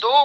2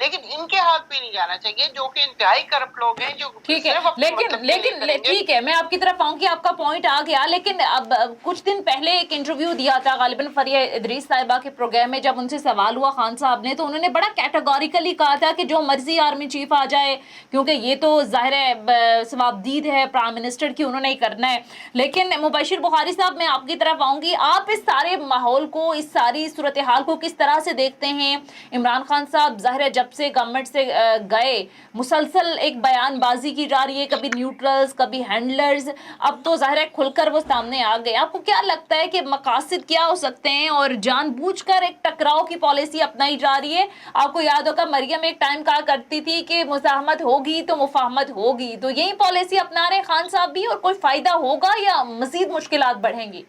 لیکن ان کے ہاتھ پہ نہیں جانا چاہیے جو کہ انتہائی کرپٹ لوگ ہیں جو ٹھیک ہے صرف اپنے لیکن مطلب کے لیے لیکن کریں گے۔ ٹھیک ہے میں آپ کی طرف آؤں گی آپ کا پوائنٹ آ گیا لیکن اب کچھ دن پہلے ایک انٹرویو دیا تھا غالباً فریہ ادریس صاحبہ کے پروگرام میں جب ان سے سوال ہوا خان صاحب نے تو انہوں نے بڑا کیٹیگوریکلی کہا تھا کہ جو مرضی آرمی چیف آ جائے کیونکہ یہ تو ظاہر ہے ثوابدید ہے پرائم منسٹر کی انہوں نے ہی کرنا ہے لیکن مبشر بخاری صاحب میں آپ کی طرف آؤں گی آپ اس سارے ماحول کو اس ساری صورتحال کو کس طرح سے دیکھتے ہیں عمران خان صاحب ظاہر ہے جب سے گورنمنٹ سے گئے مسلسل ایک بیان بازی کی جا رہی ہے کبھی نیوٹرلز کبھی ہینڈلرز اب تو ظاہر ہے کھل کر وہ سامنے آ گئے آپ کو کیا لگتا ہے کہ مقاصد کیا ہو سکتے ہیں اور جان بوجھ کر ایک ٹکراؤ کی پالیسی اپنائی جا رہی ہے آپ کو یاد ہوگا مریم ایک ٹائم کہا کرتی تھی کہ مزاحمت ہوگی تو مفاہمت ہوگی تو یہی پالیسی اپنا رہے خان صاحب بھی اور کوئی فائدہ ہوگا یا مزید مشکلات بڑھیں گی؟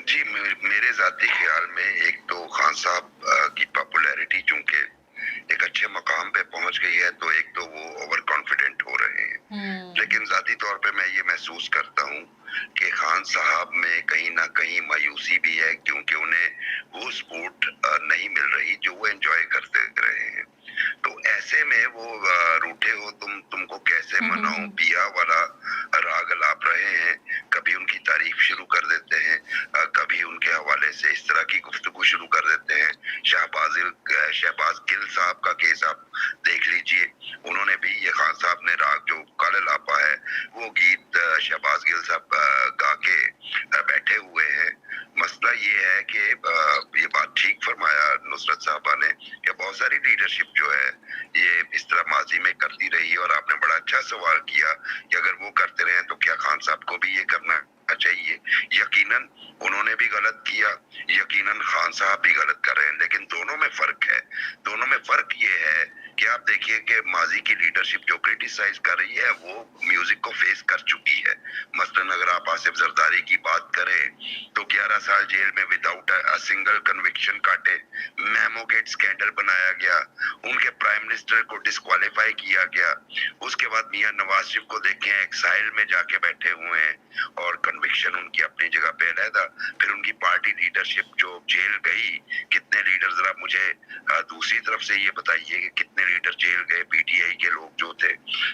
جی میرے ذاتی خیال میں ایک تو خان صاحب کی پاپولیرٹی چونکہ ایک اچھے مقام پہ پہنچ گئی ہے تو ایک تو وہ اوور کانفیڈنٹ ہو رہے ہیں لیکن ذاتی طور پہ میں یہ محسوس کرتا ہوں کہ خان صاحب میں کہیں نہ کہیں مایوسی بھی ہے کیونکہ انہیں وہ سپورٹ نہیں مل رہی جو وہ انجوائے کرتے رہے ہیں تو ایسے میں وہ روٹھے ہو تم کو کیسے مناؤں پیا والا راگ الاپ رہے ہیں کبھی ان کی تعریف شروع کر دیتے ہیں کبھی ان کے حوالے سے اس طرح کی گفتگو شروع کر دیتے ہیں شہباز گل صاحب کا کیس آپ دیکھ لیجئے انہوں نے بھی یہ خان صاحب نے راگ جو کال الاپا ہے وہ گیت شہباز گل صاحب گا کے بیٹھے ہوئے ہیں مسئلہ یہ ہے کہ یہ بات ٹھیک فرمایا نصرت صاحبہ نے کہ بہت ساری لیڈرشپ جو ہے یہ اس طرح ماضی میں کرتی رہی اور آپ نے بڑا اچھا سوال کیا کہ اگر وہ کرتے رہے تو کیا خان صاحب کو بھی یہ کرنا چاہیے یقیناً انہوں نے بھی غلط کیا یقیناً خان صاحب بھی غلط کر رہے ہیں لیکن دونوں میں فرق ہے دونوں میں فرق یہ ہے کہ آپ دیکھیے کہ ماضی کی لیڈرشپ جو کرٹیسائز کر رہی ہے وہ میوزک کو فیس کر چکی ہے مثلاً اگر آپ آصف زرداری کی بات کریں تو 11 سال جیل میں وداؤٹ سنگل کنوکشن کاٹے میمو گیٹ سکینڈل بنایا گیا ان کے پرائم منسٹر کو ڈسکوالیفائی کیا گیا اس کے بعد میاں نواز شریف کو دیکھیں ایکسائل میں جا کے بیٹھے ہوئے ہیں اور کنوکشن ان کی اپنی جگہ پہ علیحدہ پھر ان کی پارٹی لیڈرشپ جو جیل گئی کتنے لیڈر ذرا مجھے دوسری طرف سے یہ بتائیے کہ کتنے لیڈر جیل گئے پی ٹی آئی کے لوگ جو تھے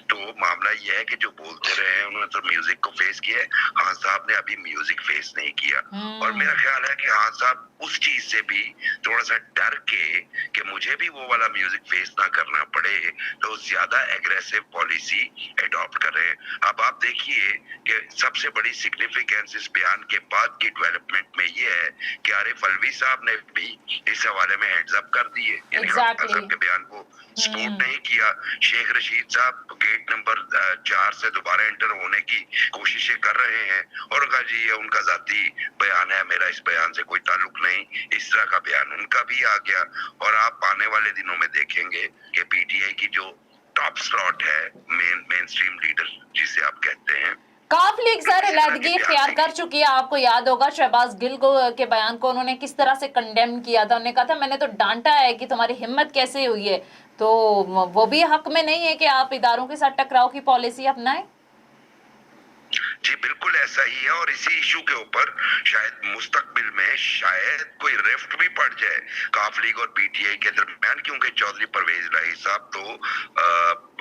تو معاملہ یہ ہے کہ جو بولتے رہے ہیں انہوں نے تو میوزک کو فیس کیا ہے خان صاحب نے ابھی میوزک فیس نہیں کیا اور میرا خیال ہے کہ خان صاحب اس چیز سے بھی تھوڑا سا ڈر کے کہ مجھے بھی وہ والا میوزک فیس نہ کرنا پڑے تو زیادہ ایگریسو پالیسی ایڈاپٹ کر رہے ہیں اب آپ دیکھیے کہ سب سے بڑی سگنیفیکینس اس بیان کے بعد کی ڈیولپمنٹ میں یہ ہے کہ عارف الوی صاحب نے بھی اس حوالے میں ہینڈز اپ کر دیے یعنی خان صاحب کے بیان کو سپورٹ نہیں کیا شیخ رشید صاحب گیٹ نمبر 4 سے دوبارہ انٹر ہونے کی کوششیں کر رہے ہیں اور کہا جی یہ ان کا ذاتی بیان ہے میرا اس بیان سے کوئی تعلق نہیں اس طرح کا بیان ان کا بھی آ گیا اور آپ آنے والے دنوں میں دیکھیں گے کہ پی ٹی آئی کی جو ٹاپ سلاٹ ہے مین سٹریم لیڈر جسے آپ کہتے ہیں کاف لیگ سر علیحدگی اختیار کر چکی ہے آپ کو یاد ہوگا شہباز گل کے بیان کو انہوں نے کس طرح سے کنڈیم کیا تھا انہوں نے کہا تھا میں نے تو ڈانٹا ہے کہ تمہاری ہمت کیسے ہوئی ہے تو وہ بھی حق میں نہیں ہے کہ آپ اداروں کے ساتھ ٹکراؤ کی پالیسی اپنائیں جی بالکل ایسا ہی ہے اور اسی ایشو کے اوپر شاید مستقبل میں شاید کوئی ریفٹ بھی پڑ جائے کاف لیگ اور پی ٹی آئی کے درمیان کیونکہ چودھری پرویز الہی صاحب تو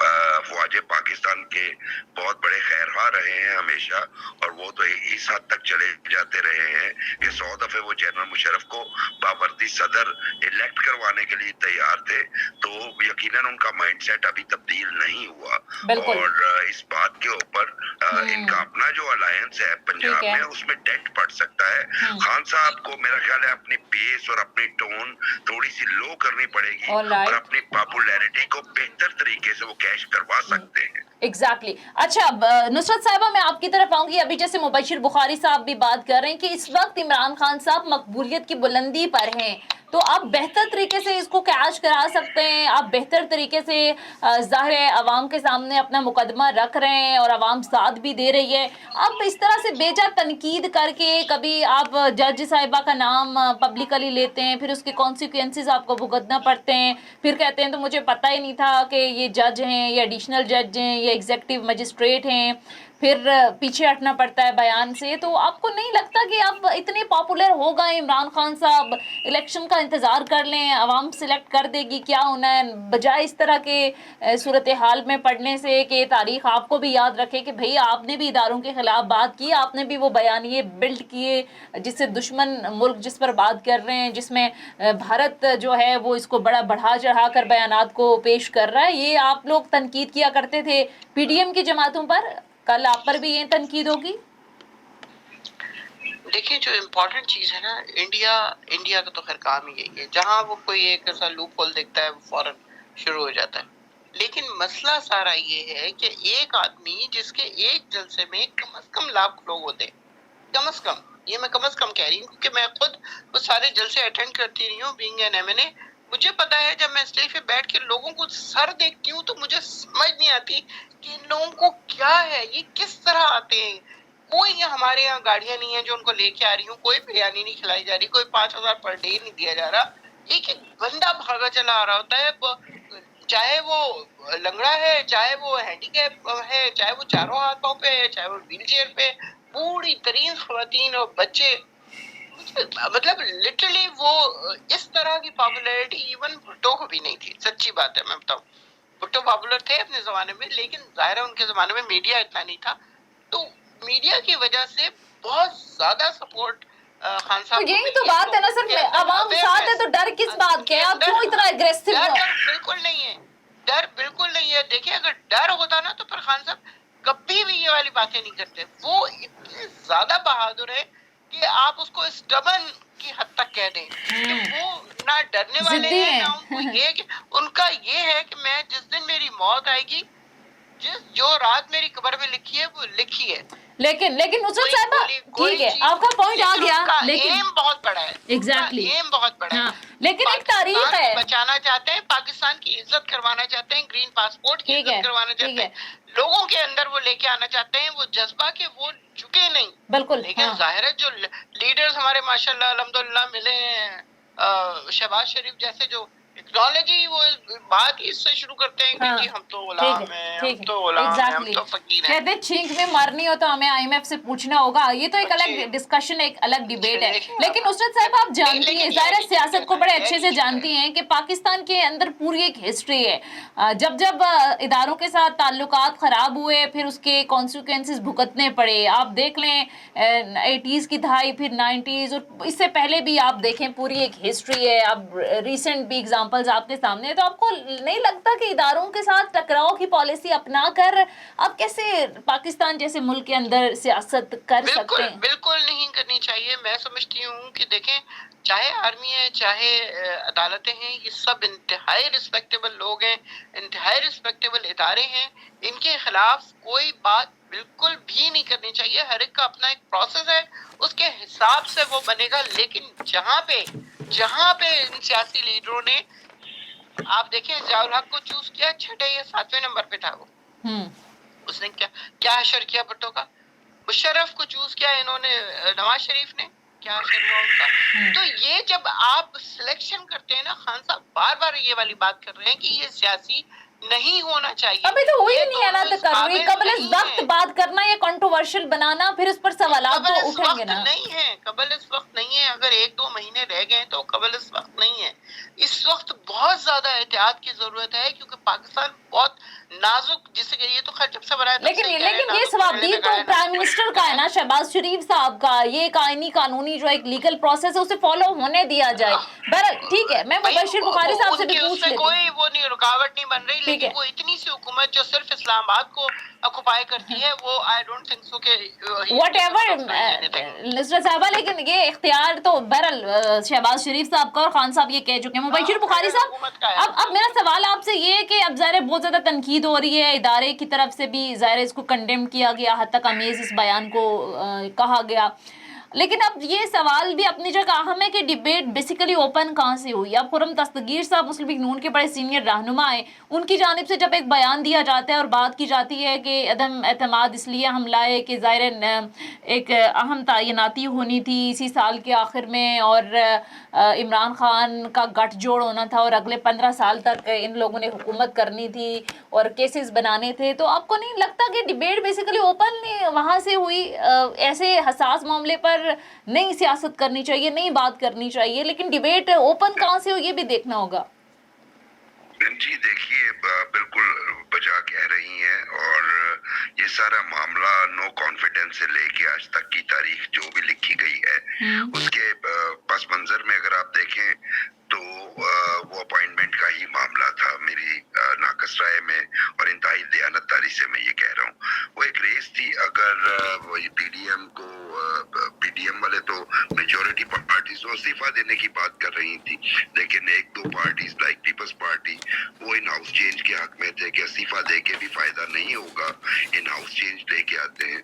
افواج پاکستان کے بہت بڑے خیرخواہ رہے ہیں ہمیشہ اور وہ تو اس حد تک چلے جاتے رہے ہیں کہ 100 دفعے وہ جنرل مشرف کو باوردی صدر الیکٹ کروانے کے لیے تیار تھے تو یقیناً ان کا مائنڈ سیٹ ابھی تبدیل نہیں ہوا اور اس بات کے اوپر ان کا اپنا جو الائنس ہے پنجاب میں اس میں ڈینٹ پڑ سکتا ہے خان صاحب کو میرا خیال ہے اپنی پیس اور اپنی ٹون تھوڑی سی لو کرنی پڑے گی اور اپنی پاپولیرٹی کو بہتر طریقے سے وہ کیش کروا سکتے ہیں ایگزیکٹلی اچھا نصرت صاحبہ میں آپ کی طرف آؤں گی ابھی جیسے مبشر بخاری صاحب بھی بات کر رہے ہیں کہ اس وقت عمران خان صاحب مقبولیت کی بلندی پر ہیں تو آپ بہتر طریقے سے اس کو کیچ کرا سکتے ہیں آپ بہتر طریقے سے ظاہر عوام کے سامنے اپنا مقدمہ رکھ رہے ہیں اور عوام ساتھ بھی دے رہی ہے آپ اس طرح سے بیجا تنقید کر کے کبھی آپ جج صاحبہ کا نام پبلکلی لیتے ہیں پھر اس کے کانسیکوینسز آپ کو بھگتنا پڑتے ہیں پھر کہتے ہیں تو مجھے پتہ ہی نہیں تھا کہ یہ جج ہیں یا ایڈیشنل جج ہیں یا ایگزیکٹو مجسٹریٹ ہیں پھر پیچھے ہٹنا پڑتا ہے بیان سے. تو آپ کو نہیں لگتا کہ آپ اتنے پاپولر ہو گئے عمران خان صاحب, الیکشن کا انتظار کر لیں, عوام سلیکٹ کر دے گی کیا ہونا ہے, بجائے اس طرح کے صورتحال میں پڑھنے سے کہ تاریخ آپ کو بھی یاد رکھے کہ بھئی آپ نے بھی اداروں کے خلاف بات کی, آپ نے بھی وہ بیانیے بلڈ کیے جس سے دشمن ملک جس پر بات کر رہے ہیں, جس میں بھارت جو ہے وہ اس کو بڑا بڑھا چڑھا کر بیانات کو پیش کر رہا ہے. یہ آپ لوگ تنقید کیا کرتے تھے پی ڈی ایم کی جماعتوں پر, کل آپ پر بھی یہ تنقید ہوگی. دیکھیں جو امپورٹنٹ چیز ہے نا, انڈیا کا تو خیر کام ہی یہی ہے, جہاں وہ کوئی ایک ایسا لوپ ہول دیکھتا ہے وہ فوراً شروع ہو جاتا ہے. لیکن مسئلہ سارا یہ ہے کہ ایک آدمی جس کے ایک جلسے میں کم از کم لاکھ لوگ ہوتے, کم از کم, یہ میں کم از کم کہہ رہی ہوں کیونکہ میں خود وہ سارے جلسے اٹینڈ کرتی رہی ہوں بینگ این ایم این اے. مجھے پتا ہے جب میں اسٹیج پہ بیٹھ کے لوگوں کو سر دیکھتی ہوں تو مجھے سمجھ نہیں آتی کہ ان لوگوں کو کیا ہے, یہ کس طرح آتے ہیں. کوئی ہمارے یہاں گاڑیاں نہیں ہیں جو ان کو لے کے آ رہی ہوں, کوئی بریانی نہیں کھلائی جا رہی, کوئی 5,000 پر ڈے نہیں دیا جا رہا. ایک ایک بندہ بھاگا چلا آ رہا ہوتا ہے, چاہے وہ لنگڑا ہے, چاہے وہ ہینڈی کیپ ہے, چاہے وہ چاروں ہاتھ پاؤں پہ ہے, چاہے وہ ویل چیئر پہ, بوڑھی ترین خواتین اور بچے. مطلب لٹرلی وہ اس طرح کی پاپولیرٹی ایون بھٹو کو بھی نہیں تھی. سچی بات ہے میں بتاؤں, بھٹو پاپولر تھے اپنے زمانے میں, لیکن ظاہر ہے ان کے زمانے میں میڈیا اتنا نہیں تھا, تو میڈیا کی وجہ سے بہت زیادہ سپورٹ خان صاحب کو یہی ملی تو بات ہے نا سر, عوام ساتھ ہے تو ڈر کس بات کے, آپ کیوں اتنا اگریسو؟ ڈر بالکل نہیں ہے, ڈر بالکل نہیں ہے. دیکھیں اگر ڈر ہوتا نا تو پھر خان صاحب کبھی بھی یہ والی باتیں نہیں کرتے. وہ اتنے زیادہ بہادر ہے کہ آپ اس کو اسٹبن کی حد تک کہہ دیں کہ وہ نہ ڈرنے والے ہیں, نہ ان کو یہ کہ ان کا یہ ہے کہ میں جس دن میری موت آئے گی, جو رات میری قبر میں لکھی ہے وہ لکھی ہے. لیکن نصرت صاحبہ ٹھیک ہے, آپ کا پوائنٹ آ گیا, لیکن ایم بہت بڑا ہے, ایگزیکٹلی ایم بہت بڑا ہے. لیکن ایک تاریخ ہے, بچانا چاہتے ہیں, پاکستان کی عزت کروانا چاہتے ہیں, گرین پاسپورٹ کی عزت کروانا چاہتے ہیں, لوگوں کے اندر وہ لے کے آنا چاہتے ہیں وہ جذبہ کہ وہ جھکے نہیں. بالکل. لیکن ظاہر ہے جو لیڈرز ہمارے ماشاءاللہ الحمدللہ ملے ہیں, شہباز شریف جیسے, جو ٹیکنالوجی وہ بات اس سے شروع کرتے ہیں کہ جی ہم تو غلام ہیں, ہم تو غلام ہیں, ہم تو فقیر ہیں. کہتے ہیں چھینک میں مرنی ہو تو ہمیں آئی ایم ایف سے پوچھنا ہوگا. یہ تو ایک الگ ڈسکشن, ایک الگ ڈیبیٹ ہے. لیکن نصرت صاحب آپ جانتی ہیں, ظاہر سیاست کو بڑے اچھے سے جانتی ہیں کہ پاکستان کے اندر پوری ایک ہسٹری ہے. جب اداروں کے ساتھ تعلقات خراب ہوئے پھر اس کے کانسیکوینسز بھگتنے پڑے. آپ دیکھ لیں 80s کی دہائی, پھر 90s, اور اس سے پہلے بھی آپ دیکھیں پوری ایک ہسٹری ہے. اب ریسنٹ بھی ایگزامپلز آپ کے سامنے ہے. تو آپ کو نہیں لگتا کہ اداروں کے ساتھ ٹکراؤ کی پالیسی اپنا کر آپ کیسے پاکستان جیسے ملک کے اندر سیاست کر سکتے ہیں؟ بالکل نہیں کرنی چاہیے. میں سمجھتی ہوں کہ دیکھیں چاہے آرمی ہے, چاہے عدالتیں ہیں, یہ سب انتہائی ریسپیکٹیبل لوگ ہیں, انتہائی ریسپیکٹیبل ادارے ہیں. ان کے خلاف کوئی بات بالکل بھی نہیں کرنی چاہیے. ہر ایک کا اپنا ایک پروسیس ہے, اس کے حساب سے وہ بنے گا. لیکن جہاں پہ ان سیاسی لیڈروں نے, آپ دیکھیں ضیاء الحق کو چوز کیا 6 یا 7 نمبر پہ تھا, وہ اس نے کیا حشر کیا بھٹو کا. مشرف کو چوز کیا انہوں نے, نواز شریف نے کیا حشر ہوا ان کا. تو یہ جب آپ سلیکشن کرتے ہیں نا, خان صاحب بار بار یہ والی بات کر رہے ہیں کہ یہ سیاسی نہیں ہونا چاہیے. ابھی تو ہوئی نہیں ہے نا تقرری, قبل اس وقت بات کرنا یا کنٹروورشل بنانا, پھر اس پر سوالات تو اٹھیں گے نا. نہیں ہے, قبل اس وقت نہیں ہے. اگر 1-2 مہینے رہ گئے تو قبل اس وقت نہیں ہے. اس وقت بہت زیادہ احتیاط کی ضرورت ہے, کیونکہ پاکستان بہت نازک, جسے کہ یہ تو خیر جب سے بنا ہے. لیکن یہ ثوابدید تو پرائم منسٹر کا ہے نا, شہباز شریف صاحب کا. یہ ایک آئینی قانونی جو ایک لیگل پروسیس ہے اسے فالو ہونے دیا جائے. بہرحال ٹھیک ہے, میں مبشر بخاری صاحب سے بھی پوچھ لیتی ہوں. کوئی وہ نہیں, رکاوٹ نہیں بن رہی, لیکن وہ اتنی سی حکومت جو صرف اسلام آباد کو اکوپائی کرتی ہے, وہ آئی ڈونٹ تھنک سو کہ واٹ ایور نصرت صاحبہ. لیکن یہ اختیار تو بہرحال شہباز شریف صاحب کا, اور خان صاحب یہ کہہ چکے ہیں. مبشر بخاری صاحب, اب میرا سوال آپ سے یہ ہے کہ اب ظاہر بہت زیادہ تنقید ہو رہی ہے ادارے کی طرف سے بھی, ظاہر اس کو کنڈیم کیا گیا, حد تک امیز اس بیان کو کہا گیا. لیکن اب یہ سوال بھی اپنی جگہ اہم ہے کہ ڈیبیٹ بیسیکلی اوپن کہاں سے ہوئی. اب خرم دستگیر صاحب مسلم لیگ نون کے بڑے سینئر رہنما ہیں, ان کی جانب سے جب ایک بیان دیا جاتا ہے اور بات کی جاتی ہے کہ عدم اعتماد اس لیے ہم لائے کہ ظاہر ایک اہم تعیناتی ہونی تھی اسی سال کے آخر میں, اور عمران خان کا گٹھ جوڑ ہونا تھا اور اگلے 15 سال تک ان لوگوں نے حکومت کرنی تھی اور کیسز بنانے تھے, تو آپ کو نہیں لگتا کہ ڈیبیٹ بیسیکلی اوپن وہاں سے ہوئی؟ ایسے حساس معاملے پر نئی سیاست کرنی چاہیے, نئی بات کرنی چاہیے, لیکن ڈیبیٹ اوپن کہاں سے ہو یہ بھی دیکھنا ہوگا. جی دیکھیے بالکل بجا کہہ رہی ہیں, اور یہ سارا معاملہ نو کانفیڈنس سے لے کے آج تک کی تاریخ جو بھی لکھی گئی ہے اس کے پس منظر میں اگر آپ دیکھیں تو وہ اپوائنٹمنٹ کا ہی معاملہ تھا میری ناقص رائے میں, اور انتہائی دیانتداری سے میں یہ کہہ رہا ہوں. وہ ایک ریس تھی. اگر پی ڈی ایم کو پی ڈی ایم والے تو میجورٹی پارٹیز کو استعفیٰ دینے کی بات کر رہی تھی, لیکن ایک دو پارٹیز لائک پیپلز پارٹی وہ ان ہاؤس چینج کے حق میں تھے کہ استعفیٰ دے کے بھی فائدہ نہیں ہوگا, ان ہاؤس چینج لے کے آتے ہیں,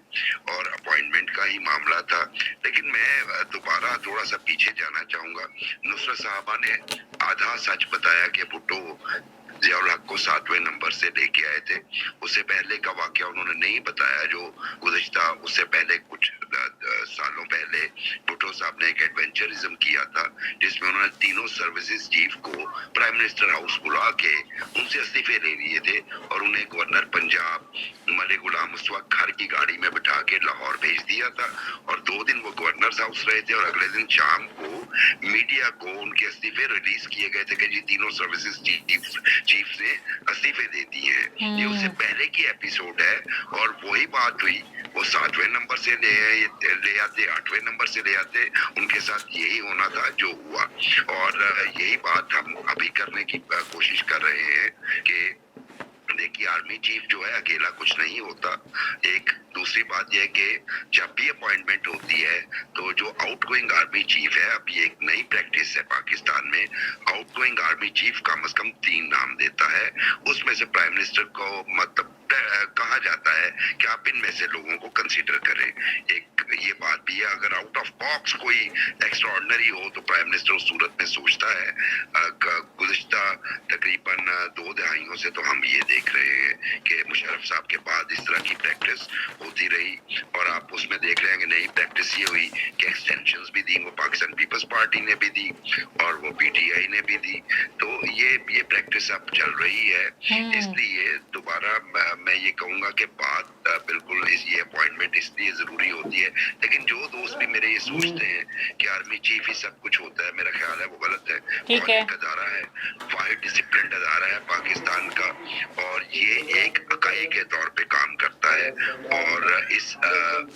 اور اپوائنٹمنٹ کا ہی معاملہ تھا. لیکن میں دوبارہ تھوڑا سا پیچھے جانا چاہوں گا. نصرت صاحبہ نے آدھا سچ بتایا کہ بھٹو ضیاء الحق کو 7ویں نمبر سے لے کے آئے تھے. اس سے پہلے کا واقعہ انہوں نے نہیں بتایا جو گزشتہ اس سے پہلے کچھ سالوں پہلے بھٹو صاحب نے ایک ایڈونچرزم کیا تھا جس میں انہوں نے تینوں سروسز چیف کو پرائم منسٹر ہاؤس بلا کے ان سے استعفے لے لیے تھے, اور انہیں گورنر پنجاب ملک غلام اس وقت گھر کی گاڑی میں بٹھا کے لاہور بھیج دیا تھا, اور 2 دن وہ گورنرز ہاؤس رہے تھے, اور اگلے دن شام کو میڈیا کو ان کے استعفے ریلیز کیے گئے تھے کہ جی تینوں سروسز چیف نے استعفے دے دیے ہیں. یہ اس سے پہلے کی ایپیسوڈ ہے, اور وہی بات ہوئی. وہ 7ویں نمبر سے لے آتے, 8ویں نمبر سے لے آتے, ان کے ساتھ یہی ہونا تھا جو ہوا, اور یہی بات ہم ابھی کرنے کی کوشش کر رہے ہیں کہ دیکھیے آرمی چیف جو ہے اکیلا کچھ نہیں ہوتا. ایک دوسری بات یہ ہے کہ جب بھی اپوائنٹمنٹ ہوتی ہے تو جو آؤٹ گوئنگ آرمی چیف ہے, اب یہ ایک نئی پریکٹس ہے پاکستان میں, آؤٹ گوئنگ آرمی چیف کم از کم 3 نام دیتا ہے. اس میں سے پرائم منسٹر کو مطلب کہا جاتا ہے کہ آپ ان میں سے لوگوں کو کنسیڈر کریں. ایک یہ بات بھی ہے, اگر آؤٹ آف باکس کوئی ایکسٹرا آرڈنری ہو تو پرائم منسٹر اس صورت میں سوچتا ہے. گزشتہ تقریباً 2 دہائیوں سے تو ہم یہ دیکھ رہے ہیں کہ مشرف صاحب کے بعد اس طرح کی پریکٹس ہوتی رہی, اور آپ اس میں دیکھ رہے ہیں کہ نئی پریکٹس یہ ہوئی کہ ایکسٹینشنز بھی دی, وہ پاکستان پیپلز پارٹی نے بھی دی اور وہ پی ٹی آئی نے بھی دی. تو یہ پریکٹس اب چل رہی ہے. اس لیے دوبارہ میں یہ کہوں گا کہ بات بالکل یہ اپوائنٹمنٹ اس لیے ضروری ہوتی ہے, لیکن جو دوست بھی میرے یہ سوچتے ہیں کہ آرمی چیف ہی سب کچھ ہوتا ہے, میرا خیال ہے وہ غلط ہے. فوج ایک ادارہ ہے, واحد ڈسپلنڈ ادارہ ہے پاکستان کا, اور یہ ایک اکائی کے طور پہ کام کرتا ہے, اور اس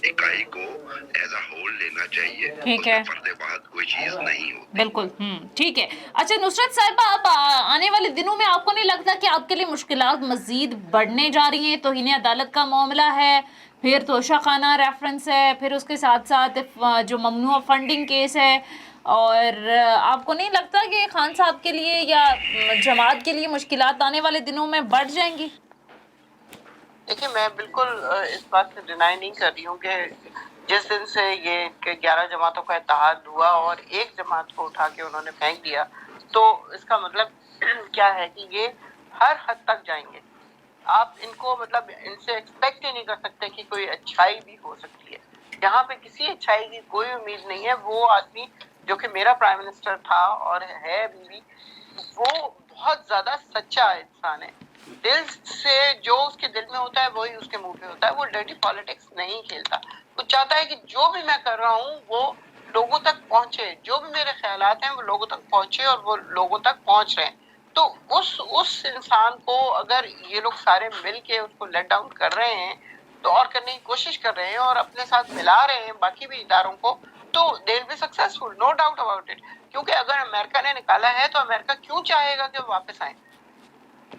اکائی کو ایز اے ہول لینا چاہیے. ٹھیک ہے, فرد واحد کوئی چیز نہیں ہوتی. بالکل ٹھیک ہے. اچھا نصرت صاحبہ, اب آنے والے دنوں میں آپ کو نہیں لگتا کہ آپ کے لیے مشکلات مزید بڑھنے جا رہی ہیں؟ توہین عدالت کا معاملہ ہے, پھر توشہ خانہ ریفرنس ہے, پھر اس کے ساتھ ساتھ جو ممنوع فنڈنگ کیس ہے, اور آپ کو نہیں لگتا کہ خان صاحب کے لیے یا جماعت کے لیے مشکلات آنے والے دنوں میں بڑھ جائیں گی؟ دیکھیے میں بالکل اس بات سے ڈینائی نہیں کر رہی ہوں کہ جس دن سے یہ کہ 11 جماعتوں کا اتحاد ہوا اور ایک جماعت کو اٹھا کے انہوں نے پھینک دیا, تو اس کا مطلب کیا ہے کہ یہ ہر حد تک جائیں گے. آپ ان کو مطلب ان سے ایکسپیکٹ ہی نہیں کر سکتے کہ کوئی اچھائی بھی ہو سکتی ہے. یہاں پہ کسی اچھائی کی کوئی امید نہیں ہے. وہ آدمی جو کہ میرا پرائم منسٹر تھا اور ہے بھی, وہ بہت زیادہ سچا انسان ہے. دل سے جو اس کے دل میں ہوتا ہے وہی اس کے منہ پہ ہوتا ہے. وہ ڈرٹی پالیٹکس نہیں کھیلتا. وہ چاہتا ہے کہ جو بھی میں کر رہا ہوں وہ لوگوں تک پہنچے, جو بھی میرے خیالات ہیں وہ لوگوں تک پہنچے, اور وہ لوگوں تک پہنچ رہے ہیں. تو اس انسان کو اگر یہ لوگ سارے مل کے اس کو لیٹ ڈاؤن کر رہے ہیں تو اور کرنے کی کوشش کر رہے ہیں اور اپنے ساتھ ملا رہے ہیں باقی بھی اداروں کو, تو they will be successful, no doubt about it. کیونکہ اگر امریکہ نے نکالا ہے تو امریکہ کیوں چاہے گا کہ وہ واپس آئیں؟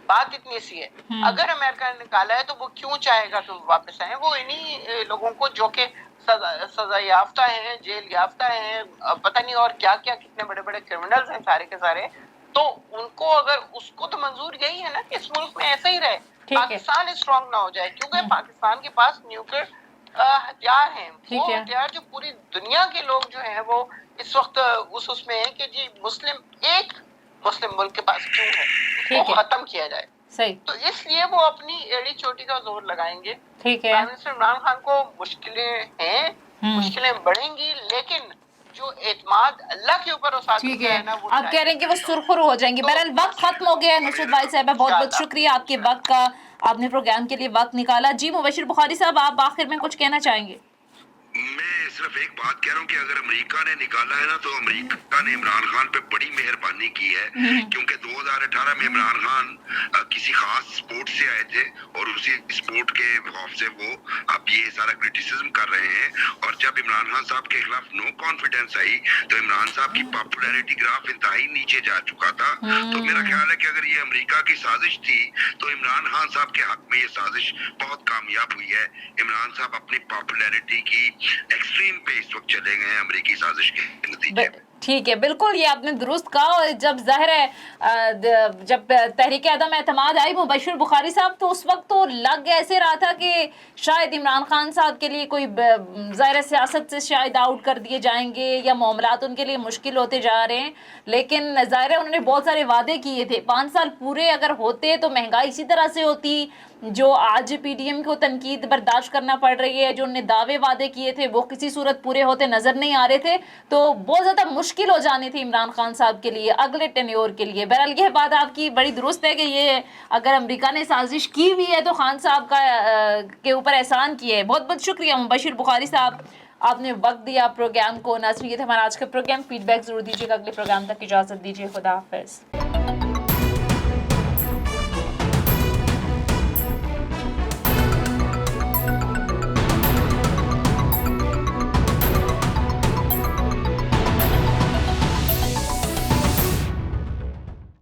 بات اتنی سی ہے. اگر امریکہ نے نکالا ہے تو وہ کیوں چاہے گا کہ وہ واپس آئیں؟ وہ انہی لوگوں کو جو کہ سزا یافتہ ہیں, جیل یافتہ ہیں, پتہ نہیں اور کیا کیا کتنے بڑے بڑے کرمنلز ہیں سارے کے سارے, تو ان کو اگر اس کو تو منظور یہی ہے نا کہ اس ملک میں ایسا ہی رہے, پاکستان اسٹرانگ نہ ہو جائے, کیونکہ پاکستان کے پاس نیوکلیر ہتھیار ہیں ٹھیک وہ ہے۔ ہتھیار جو پوری دنیا کے لوگ جو ہیں وہ اس وقت اس میں ہے کہ جی ایک مسلم ملک کے پاس کیوں ہے، اس ٹھیک کو ہے۔ ختم کیا جائے، صحیح، تو اس لیے وہ اپنی ایڑی چوٹی کا زور لگائیں گے۔ ٹھیک ہے۔ پرائم منسٹر عمران خان کو مشکلیں ہیں، مشکلیں بڑھیں گی، لیکن جو اعتماد اللہ کے اوپر اس آدمی ٹھیک کا ہے، ہے نا وہ آپ کہہ رہے ہیں کہ وہ سرخرو ہو جائیں گے۔ بہرحال وقت ختم ہو گیا ہے نصرت بھائی صاحبہ، بہت بہت شکریہ آپ کے وقت کا، آپ نے پروگرام کے لیے وقت نکالا۔ جی مبشر بخاری صاحب، آپ آخر میں کچھ کہنا چاہیں گے؟ میں صرف ایک بات کہہ رہا ہوں کہ اگر امریکہ نے نکالا ہے نا تو امریکہ نے عمران خان پہ بڑی مہربانی کی ہے، کیونکہ 2018 میں عمران خان کسی خاص سپورٹ سے آئے تھے اور اسی سپورٹ کے خوف سے وہ اب یہ سارا کرٹیسزم کر رہے ہیں، اور جب عمران خان صاحب کے خلاف نو کانفیڈنس آئی تو عمران صاحب کی پاپولیرٹی گراف انتہائی نیچے جا چکا تھا۔ تو میرا خیال ہے کہ اگر یہ امریکہ کی سازش تھی تو عمران خان صاحب کے حق میں یہ سازش بہت کامیاب ہوئی ہے۔ عمران صاحب اپنی پاپولیرٹی کی ایکسٹریم پہ اس وقت چلے گئے ہیں امریکی سازش کے نتیجے میں۔ ٹھیک ہے، بالکل یہ آپ نے درست کہا، اور جب ظاہر ہے جب تحریک عدم اعتماد آئی مبشر بخاری صاحب تو اس وقت تو لگ ایسے رہا تھا کہ شاید عمران خان صاحب کے لیے کوئی ظاہر سیاست سے شاید آؤٹ کر دیے جائیں گے یا معاملات ان کے لیے مشکل ہوتے جا رہے ہیں، لیکن ظاہر ہے انہوں نے بہت سارے وعدے کیے تھے، 5 سال پورے اگر ہوتے تو مہنگائی اسی طرح سے ہوتی، جو آج پی ڈی ایم کو تنقید برداشت کرنا پڑ رہی ہے، جو انہوں نے دعوے وعدے کیے تھے وہ کسی صورت پورے ہوتے نظر نہیں آ رہے تھے، تو بہت زیادہ مشکل ہو جانی تھی عمران خان صاحب کے لیے اگلے ٹینیور کے لیے۔ بہرحال یہ بات آپ کی بڑی درست ہے کہ یہ اگر امریکہ نے سازش کی بھی ہے تو خان صاحب کا کے اوپر احسان کیا ہے۔ بہت بہت شکریہ مبشر بخاری صاحب، آپ نے وقت دیا پروگرام کو۔ ناظرین یہ تھا ہمارا آج کا پروگرام، فیڈ بیک ضرور دیجیے گا، اگلے پروگرام تک اجازت دیجیے، خدا حافظ۔